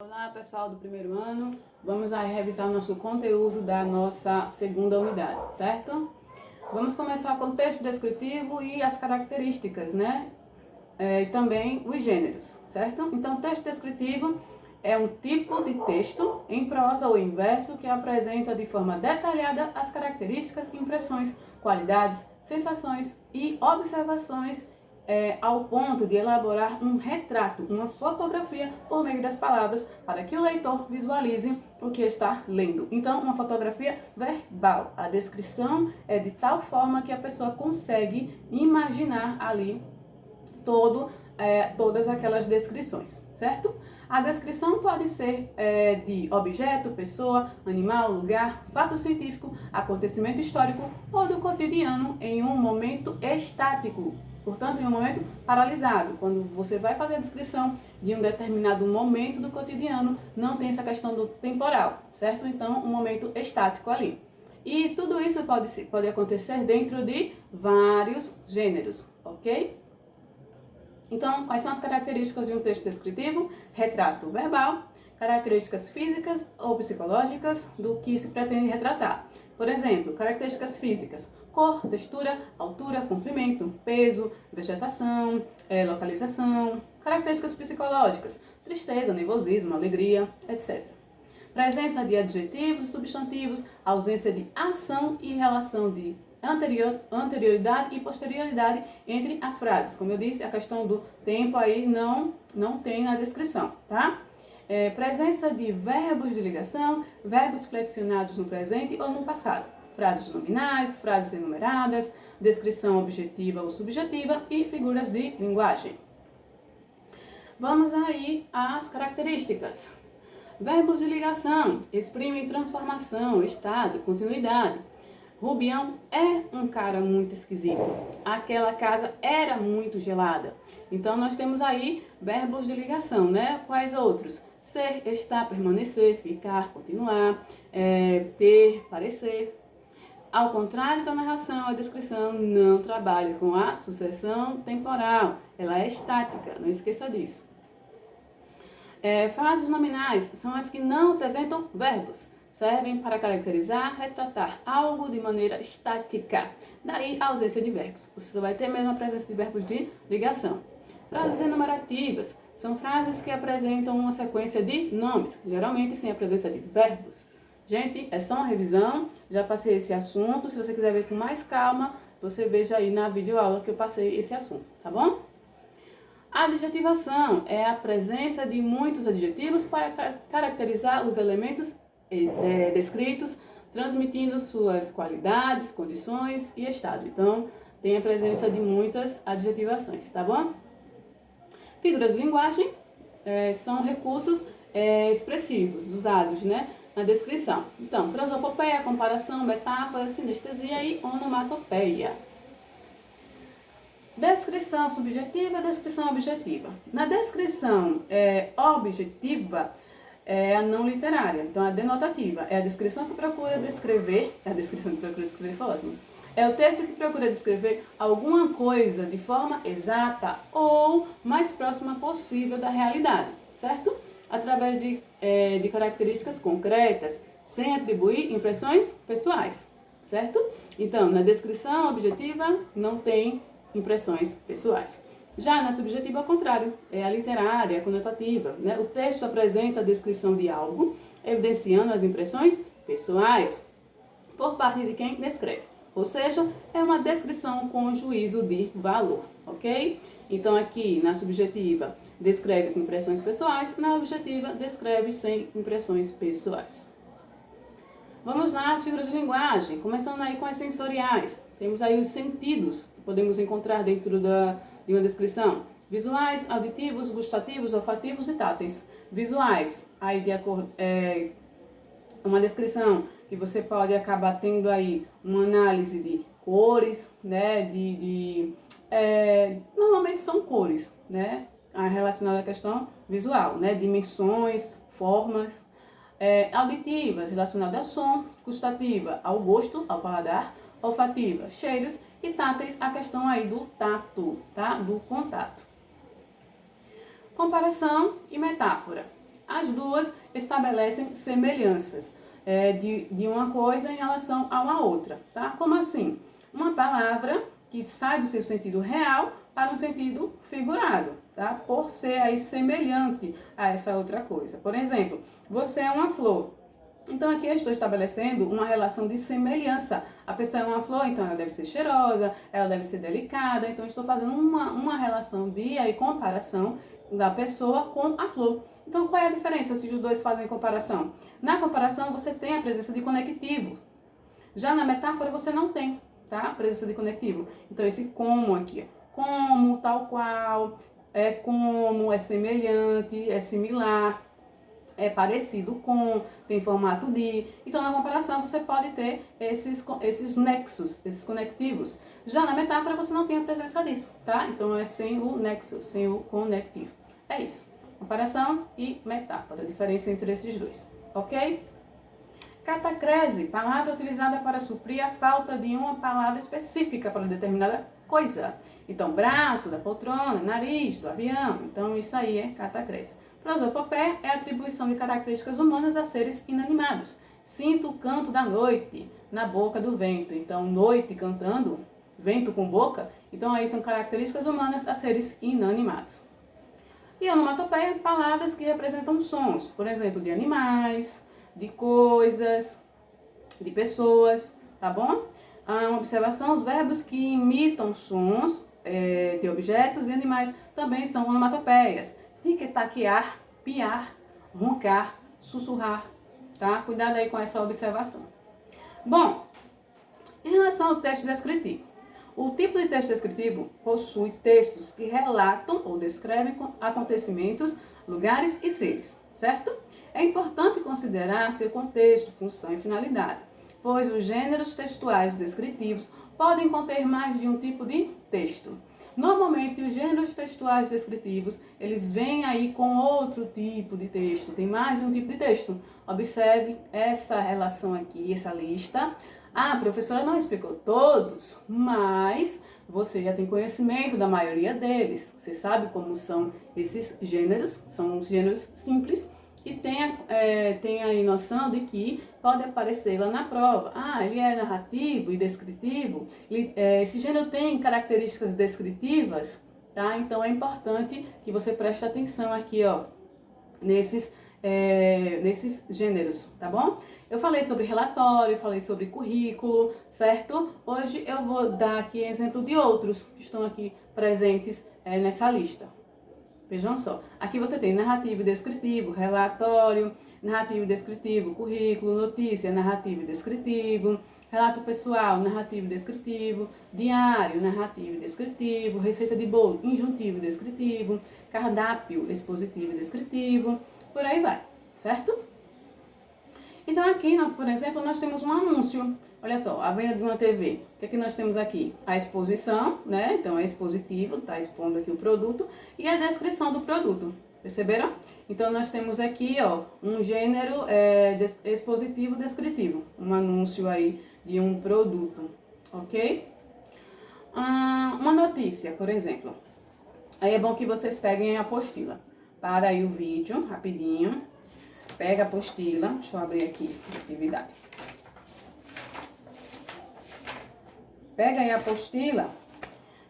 Olá pessoal do primeiro ano, vamos aí revisar o nosso conteúdo da nossa segunda unidade, certo? Vamos começar com o texto descritivo e as características, né? E também os gêneros, certo? Então, o texto descritivo é um tipo de texto em prosa ou em verso que apresenta de forma detalhada as características, impressões, qualidades, sensações e observações ao ponto de elaborar um retrato, uma fotografia por meio das palavras, para que o leitor visualize o que está lendo. Então, uma fotografia verbal. A descrição é de tal forma que a pessoa consegue imaginar ali todas aquelas descrições, certo? A descrição pode ser de objeto, pessoa, animal, lugar, fato científico, acontecimento histórico ou do cotidiano em um momento estático. Portanto, em um momento paralisado. Quando você vai fazer a descrição de um determinado momento do cotidiano, não tem essa questão do temporal, certo? Então, um momento estático ali. E tudo isso pode acontecer dentro de vários gêneros, ok? Então, quais são as características de um texto descritivo? Retrato verbal, características físicas ou psicológicas do que se pretende retratar. Por exemplo, características físicas: cor, textura, altura, comprimento, peso, vegetação, localização. Características psicológicas: tristeza, nervosismo, alegria, etc. Presença de adjetivos e substantivos, ausência de ação e relação de anterioridade e posterioridade entre as frases. Como eu disse, a questão do tempo aí não tem na descrição, tá? Presença de verbos de ligação, verbos flexionados no presente ou no passado. Frases nominais, frases enumeradas, descrição objetiva ou subjetiva e figuras de linguagem. Vamos aí às características. Verbos de ligação exprimem transformação, estado, continuidade. Rubião é um cara muito esquisito. Aquela casa era muito gelada. Então, nós temos aí verbos de ligação, né? Quais outros? Ser, estar, permanecer, ficar, continuar, ter, parecer. Ao contrário da narração, a descrição não trabalha com a sucessão temporal. Ela é estática, não esqueça disso. Frases nominais são as que não apresentam verbos. Servem para caracterizar, retratar algo de maneira estática. Daí a ausência de verbos. Você só vai ter mesmo a presença de verbos de ligação. Frases enumerativas são frases que apresentam uma sequência de nomes, geralmente sem a presença de verbos. Gente, é só uma revisão, já passei esse assunto. Se você quiser ver com mais calma, você veja aí na videoaula que eu passei esse assunto, tá bom? Adjetivação é a presença de muitos adjetivos para caracterizar os elementos descritos, transmitindo suas qualidades, condições e estado. Então, tem a presença de muitas adjetivações, tá bom? Figuras de linguagem são recursos expressivos usados, né, na descrição. Então, prosopopeia, comparação, metáfora, sinestesia e onomatopeia. Descrição subjetiva e descrição objetiva. Na descrição objetiva, é a não literária, então a denotativa. É a descrição que procura descrever, foi ótimo. É o texto que procura descrever alguma coisa de forma exata ou mais próxima possível da realidade, certo? Através de características concretas, sem atribuir impressões pessoais, certo? Então, na descrição objetiva, não tem impressões pessoais. Já na subjetiva, ao contrário, é a literária, a conotativa, né? O texto apresenta a descrição de algo, evidenciando as impressões pessoais por parte de quem descreve. Ou seja, é uma descrição com juízo de valor, ok? Então, aqui na subjetiva, descreve com impressões pessoais, na objetiva, descreve sem impressões pessoais. Vamos lá, as figuras de linguagem, começando aí com as sensoriais. Temos aí os sentidos que podemos encontrar dentro de uma descrição. Visuais, auditivos, gustativos, olfativos e táteis. Visuais, aí de acordo, uma descrição que você pode acabar tendo aí uma análise de cores, né, normalmente são cores, né, relacionadas à questão visual, né, dimensões, formas. Auditivas, relacionadas a som, gustativa, ao gosto, ao paladar, olfativa, cheiros e táteis, a questão aí do tato, tá? Do contato. Comparação e metáfora. As duas estabelecem semelhanças de uma coisa em relação a uma outra, tá? Como assim? Uma palavra que sai do seu sentido real para um sentido figurado, tá? Por ser aí semelhante a essa outra coisa. Por exemplo, você é uma flor. Então aqui eu estou estabelecendo uma relação de semelhança. A pessoa é uma flor, então ela deve ser cheirosa, ela deve ser delicada. Então eu estou fazendo uma relação de aí, comparação da pessoa com a flor. Então qual é a diferença se os dois fazem comparação? Na comparação você tem a presença de conectivo. Já na metáfora você não tem, tá? A presença de conectivo. Então esse como aqui, como, tal qual, é como, é semelhante, é similar, é parecido com, tem formato de. Então, na comparação, você pode ter esses nexos, esses conectivos. Já na metáfora, você não tem a presença disso, tá? Então, é sem o nexo, sem o conectivo. É isso. Comparação e metáfora. A diferença entre esses dois, ok? Catacrese, palavra utilizada para suprir a falta de uma palavra específica para determinada coisa. Então, braço da poltrona, nariz do avião. Então, isso aí é catacrese. Prosopopé é a atribuição de características humanas a seres inanimados. Sinto o canto da noite na boca do vento. Então, noite cantando, vento com boca. Então, aí são características humanas a seres inanimados. E onomatopeia, palavras que representam sons, por exemplo, de animais, de coisas, de pessoas, tá bom? Uma observação, os verbos que imitam sons de objetos e animais também são onomatopeias. Tic-taquear, piar, roncar, sussurrar, tá? Cuidado aí com essa observação. Bom, em relação ao texto descritivo. O tipo de texto descritivo possui textos que relatam ou descrevem acontecimentos, lugares e seres, certo? É importante considerar seu contexto, função e finalidade, pois os gêneros textuais descritivos podem conter mais de um tipo de texto. Normalmente, os gêneros textuais descritivos, eles vêm aí com outro tipo de texto, tem mais de um tipo de texto. Observe essa relação aqui, essa lista. Ah, a professora não explicou todos, mas você já tem conhecimento da maioria deles. Você sabe como são esses gêneros, são os gêneros simples, e tem aí noção de que pode aparecer lá na prova. Ah, ele é narrativo e descritivo, esse gênero tem características descritivas, tá? Então é importante que você preste atenção aqui, ó, nesses gêneros, tá bom? Eu falei sobre relatório, falei sobre currículo, certo? Hoje eu vou dar aqui exemplo de outros que estão aqui presentes nessa lista. Vejam só, aqui você tem narrativo e descritivo, relatório, narrativo e descritivo, currículo, notícia, narrativo e descritivo, relato pessoal, narrativo e descritivo, diário, narrativo e descritivo, receita de bolo, injuntivo e descritivo, cardápio, expositivo e descritivo, por aí vai, certo? Então aqui, por exemplo, nós temos um anúncio. Olha só, a venda de uma TV. O que é que nós temos aqui? A exposição, né? Então é expositivo, está expondo aqui o produto. E a descrição do produto. Perceberam? Então nós temos aqui, ó, um gênero expositivo descritivo. Um anúncio aí de um produto, ok? Uma notícia, por exemplo. Aí é bom que vocês peguem a apostila. Para aí o vídeo, rapidinho. Pega a apostila. Deixa eu abrir aqui a atividade. Pega aí a apostila,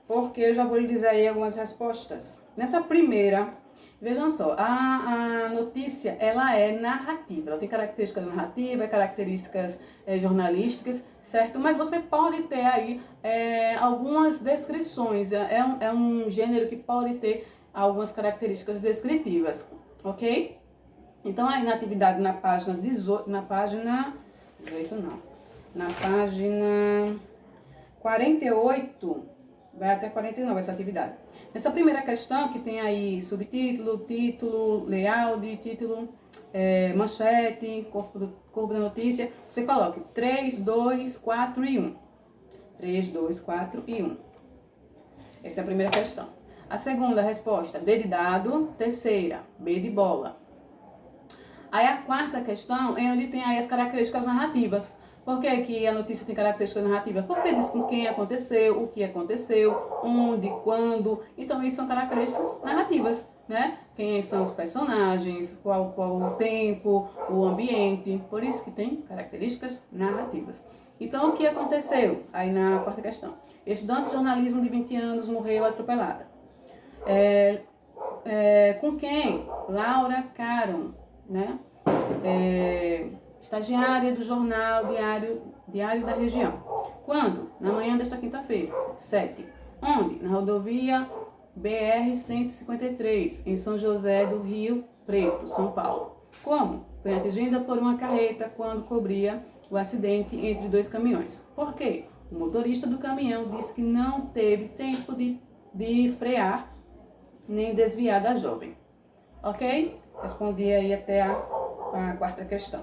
porque eu já vou lhe dizer aí algumas respostas. Nessa primeira, vejam só, a notícia, ela é narrativa. Ela tem características narrativas, características jornalísticas, certo? Mas você pode ter aí algumas descrições. É um gênero que pode ter algumas características descritivas, ok? Então, aí na atividade na página 18, na página 48, vai até 49 essa atividade. Nessa primeira questão, que tem aí subtítulo, título, layout, título, manchete, corpo da notícia, você coloca 3, 2, 4 e 1. 3, 2, 4 e 1. Essa é a primeira questão. A segunda resposta, D de dado. Terceira, B de bola. Aí a quarta questão é onde tem aí as características narrativas. Por que que a notícia tem características narrativas? Porque diz com quem aconteceu, o que aconteceu, onde, quando. Então, isso são características narrativas, né? quem são os personagens, qual o tempo, o ambiente, por isso que tem características narrativas. Então, o que aconteceu? Aí na quarta questão. Estudante de jornalismo de 20 anos morreu atropelada. Com quem? Laura Caron, né? Estagiária do jornal Diário da Região. Quando? Na manhã desta quinta-feira, 7. Onde? Na rodovia BR-153, em São José do Rio Preto, São Paulo. Como? Foi atingida por uma carreta quando cobria o acidente entre dois caminhões. Por quê? O motorista do caminhão disse que não teve tempo de frear nem desviar da jovem. Ok? Respondi aí até a quarta questão.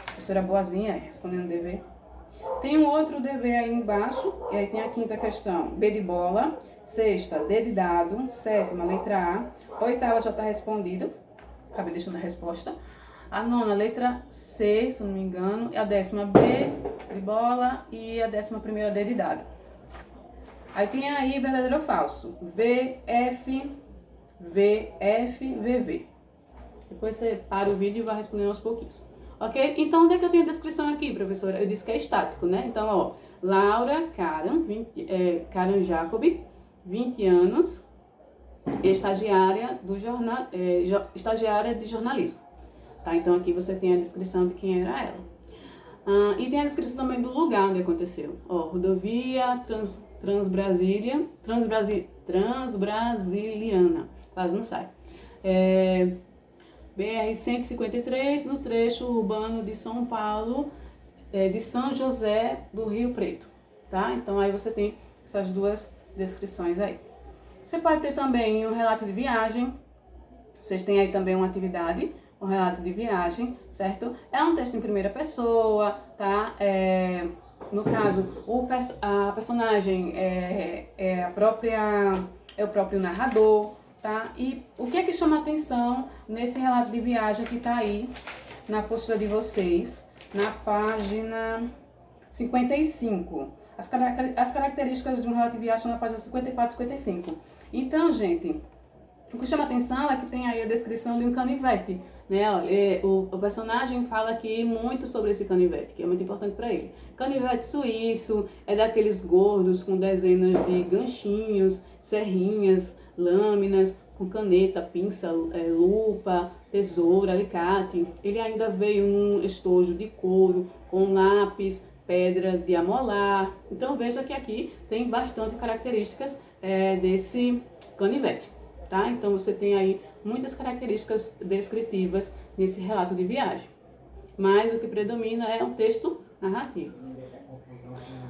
Professora boazinha respondendo o dever. Tem um outro dever aí embaixo, e aí tem a quinta questão, B de bola, sexta, D de dado, sétima, letra A, oitava já está respondida, acabei deixando a resposta, a nona, letra C, se não me engano, e a 10ª B de bola e a 11ª D de dado. Aí tem aí verdadeiro ou falso, VF, VV. Depois você para o vídeo e vai respondendo aos pouquinhos. Ok? Então, onde é que eu tenho a descrição aqui, professora? Eu disse que é estático, né? Então, ó, Laura Caron, Caron Jacobi, 20 anos, estagiária de jornalismo. Tá? Então, aqui você tem a descrição de quem era ela. E tem a descrição também do lugar onde aconteceu. Ó, rodovia Transbrasiliana. Quase não sai. BR-153, no trecho urbano de São Paulo, de São José do Rio Preto, tá? Então, aí você tem essas duas descrições aí. Você pode ter também um relato de viagem, vocês têm aí também uma atividade, um relato de viagem, certo? É um texto em primeira pessoa, tá? No caso, a personagem é o próprio narrador, tá? E o que é que chama atenção nesse relato de viagem que está aí na apostila de vocês, na página 55? As características de um relato de viagem estão na página 54 e 55. Então, gente, o que chama atenção é que tem aí a descrição de um canivete, né? O personagem fala aqui muito sobre esse canivete, que é muito importante para ele. Canivete suíço é daqueles gordos com dezenas de ganchinhos, serrinhas, lâminas, com caneta, pinça, lupa, tesoura, alicate. Ele ainda veio num estojo de couro, com lápis, pedra de amolar. Então veja que aqui tem bastante características desse canivete, tá? Então você tem aí muitas características descritivas nesse relato de viagem. Mas o que predomina é um texto narrativo.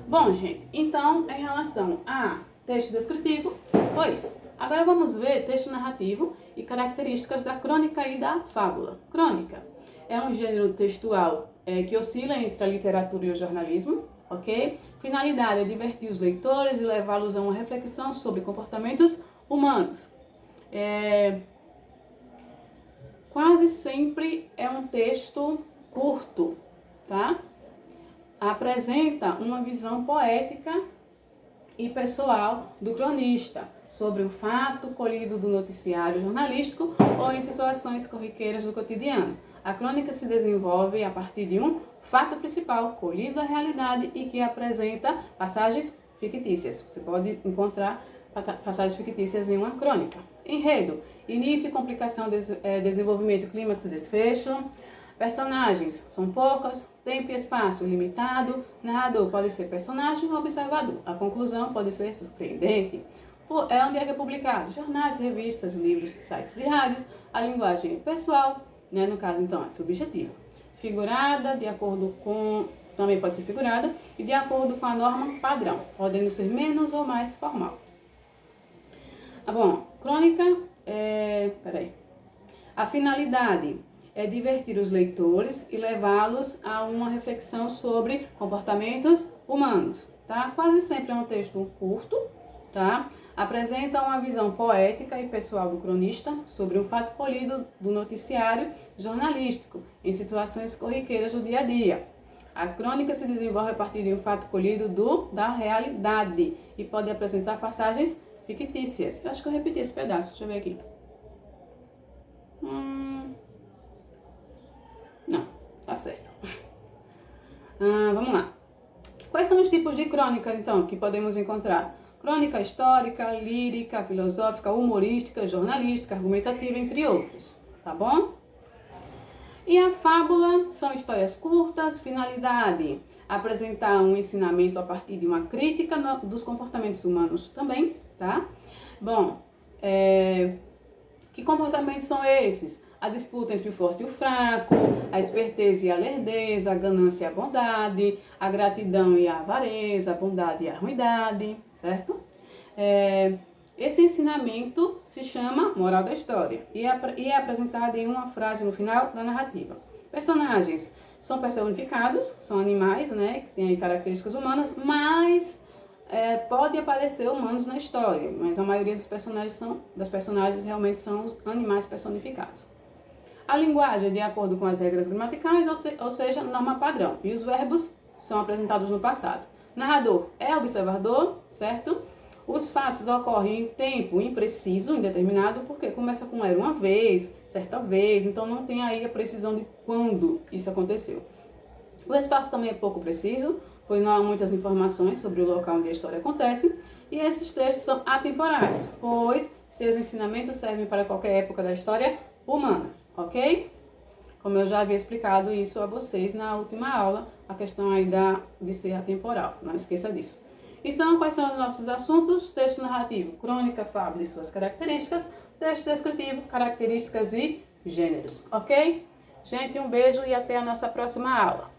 Bom, gente, então em relação a texto descritivo, foi isso. Agora vamos ver texto narrativo e características da crônica e da fábula. Crônica é um gênero textual que oscila entre a literatura e o jornalismo, ok? Finalidade é divertir os leitores e levá-los a uma reflexão sobre comportamentos humanos. Quase sempre é um texto curto, tá? Apresenta uma visão poética e pessoal do cronista sobre o fato colhido do noticiário jornalístico ou em situações corriqueiras do cotidiano. A crônica se desenvolve a partir de um fato principal colhido da realidade e que apresenta passagens fictícias. Você pode encontrar passagens fictícias em uma crônica. Enredo: início, complicação, desenvolvimento, clímax e desfecho. Personagens são poucos, tempo e espaço limitado. Narrador pode ser personagem ou observador. A conclusão pode ser surpreendente. Onde é que é publicado? Jornais, revistas, livros, sites e rádios. A linguagem é pessoal, né? No caso, então, é subjetiva. Figurada, de acordo com... Também pode ser figurada. E de acordo com a norma padrão, podendo ser menos ou mais formal. Bom, crônica... A finalidade é divertir os leitores e levá-los a uma reflexão sobre comportamentos humanos, tá? Quase sempre é um texto curto, tá? Apresenta uma visão poética e pessoal do cronista sobre um fato colhido do noticiário jornalístico em situações corriqueiras do dia a dia. A crônica se desenvolve a partir de um fato colhido da realidade e pode apresentar passagens fictícias. Eu acho que eu repeti esse pedaço, deixa eu ver aqui. Não, tá certo. Vamos lá. Quais são os tipos de crônica, então, que podemos encontrar? Crônica histórica, lírica, filosófica, humorística, jornalística, argumentativa, entre outros, tá bom? E a fábula são histórias curtas, finalidade, apresentar um ensinamento a partir de uma crítica dos comportamentos humanos também, tá? Bom, que comportamentos são esses? A disputa entre o forte e o fraco, a esperteza e a lerdeza, a ganância e a bondade, a gratidão e a avareza, a bondade e a ruindade, certo? Esse ensinamento se chama moral da história e é apresentado em uma frase no final da narrativa. Personagens são personificados, são animais, né, que têm características humanas, mas pode aparecer humanos na história, mas a maioria das personagens realmente são os animais personificados. A linguagem é de acordo com as regras gramaticais, ou seja, norma padrão, e os verbos são apresentados no passado. Narrador é observador, certo? Os fatos ocorrem em tempo impreciso, indeterminado, porque começa com era uma vez, certa vez, então não tem aí a precisão de quando isso aconteceu. O espaço também é pouco preciso, pois não há muitas informações sobre o local onde a história acontece, e esses textos são atemporais, pois seus ensinamentos servem para qualquer época da história humana, ok? Como eu já havia explicado isso a vocês na última aula, a questão aí de ser atemporal, não esqueça disso. Então, quais são os nossos assuntos? Texto narrativo, crônica, fábula e suas características. Texto descritivo, características de gêneros, ok? Gente, um beijo e até a nossa próxima aula.